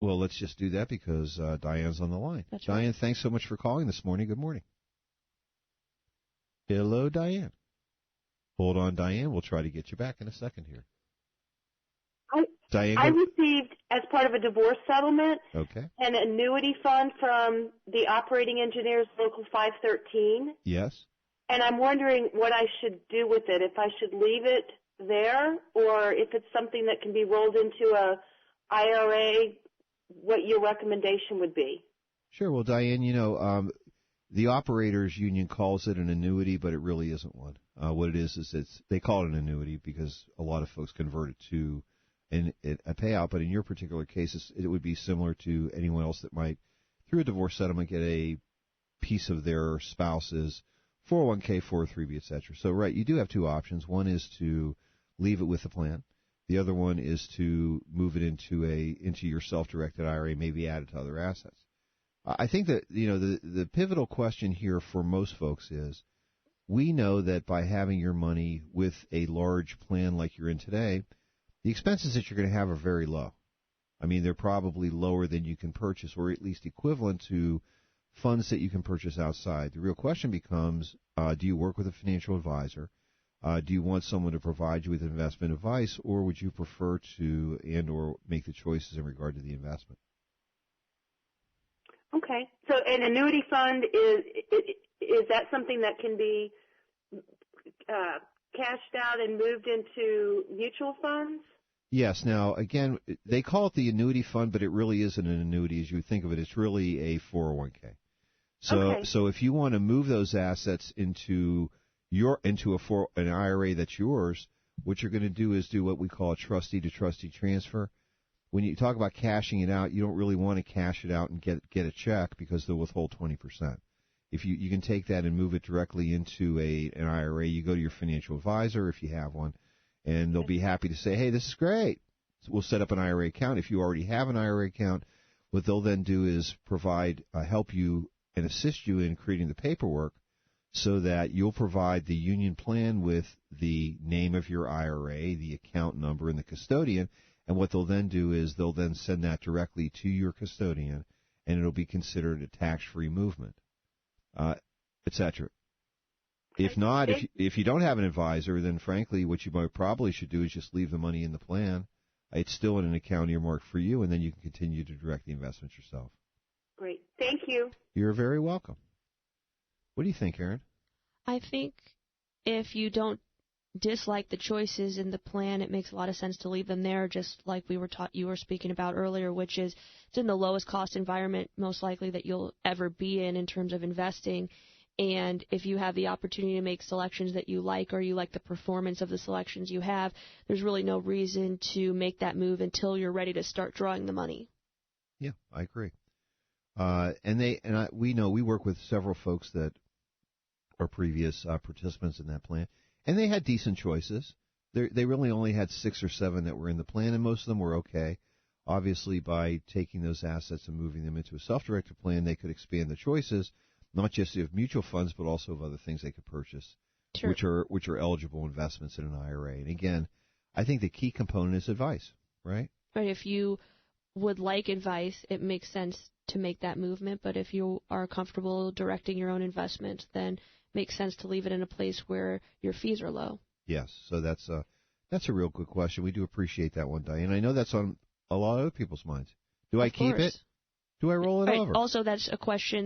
Well, let's just do that because Diane's on the line. That's Diane, right. thanks so much for calling this morning. Good morning. Hello, Diane. Hold on, Diane. We'll try to get you back in a second here. Diane, I received, as part of a divorce settlement, okay. an annuity fund from the Operating Engineers Local 513. Yes. And I'm wondering what I should do with it, if I should leave it there or if it's something that can be rolled into a IRA, what your recommendation would be. Sure. Well, Diane, the operators union calls it an annuity, but it really isn't one. What it is they call it an annuity because a lot of folks convert it to a payout. But in your particular case, it would be similar to anyone else that might, through a divorce settlement, get a piece of their spouse's 401k, 403b, etc. So, right, you do have two options. One is to leave it with the plan. The other one is to move it into your self-directed IRA, maybe add it to other assets. I think that the pivotal question here for most folks is, we know that by having your money with a large plan like you're in today, the expenses that you're going to have are very low. I mean, they're probably lower than you can purchase, or at least equivalent to funds that you can purchase outside. The real question becomes, do you work with a financial advisor? Do you want someone to provide you with investment advice, or would you prefer to or make the choices in regard to the investment? Okay. So an annuity fund, is that something that can be cashed out and moved into mutual funds? Yes. Now, again, they call it the annuity fund, but it really isn't an annuity as you think of it. It's really a 401k. So if you want to move those assets into an IRA that's yours, what you're going to do is do what we call a trustee-to-trustee transfer. When you talk about cashing it out, you don't really want to cash it out and get a check because they'll withhold 20%. If you can take that and move it directly into an IRA, you go to your financial advisor if you have one, and they'll be happy to say, hey, this is great. So we'll set up an IRA account. If you already have an IRA account, what they'll then do is help you and assist you in creating the paperwork so that you'll provide the union plan with the name of your IRA, the account number, and the custodian. And what they'll then do is they'll then send that directly to your custodian, and it'll be considered a tax-free movement, etc. If not, if you don't have an advisor, then frankly, what you probably should do is just leave the money in the plan. It's still in an account earmarked for you, and then you can continue to direct the investments yourself. Great. Thank you. You're very welcome. What do you think, Aaron? I think if you don't dislike the choices in the plan, it makes a lot of sense to leave them there, just like you were speaking about earlier, which is it's in the lowest cost environment most likely that you'll ever be in terms of investing. And if you have the opportunity to make selections that you like, or you like the performance of the selections you have, there's really no reason to make that move until you're ready to start drawing the money. Yeah, I agree. We know we work with several folks that are previous participants in that plan, and they had decent choices. They really only had 6 or 7 that were in the plan, and most of them were okay. Obviously, by taking those assets and moving them into a self-directed plan, they could expand the choices, not just of mutual funds, but also of other things they could purchase, sure, which are eligible investments in an IRA. And again, I think the key component is advice, right? Right. If you would like advice, it makes sense to make that movement. But if you are comfortable directing your own investment, then it makes sense to leave it in a place where your fees are low. Yes. So that's a real good question. We do appreciate that one, Diane. I know that's on a lot of other people's minds. Do I keep it? Do I roll it over? Also, that's a question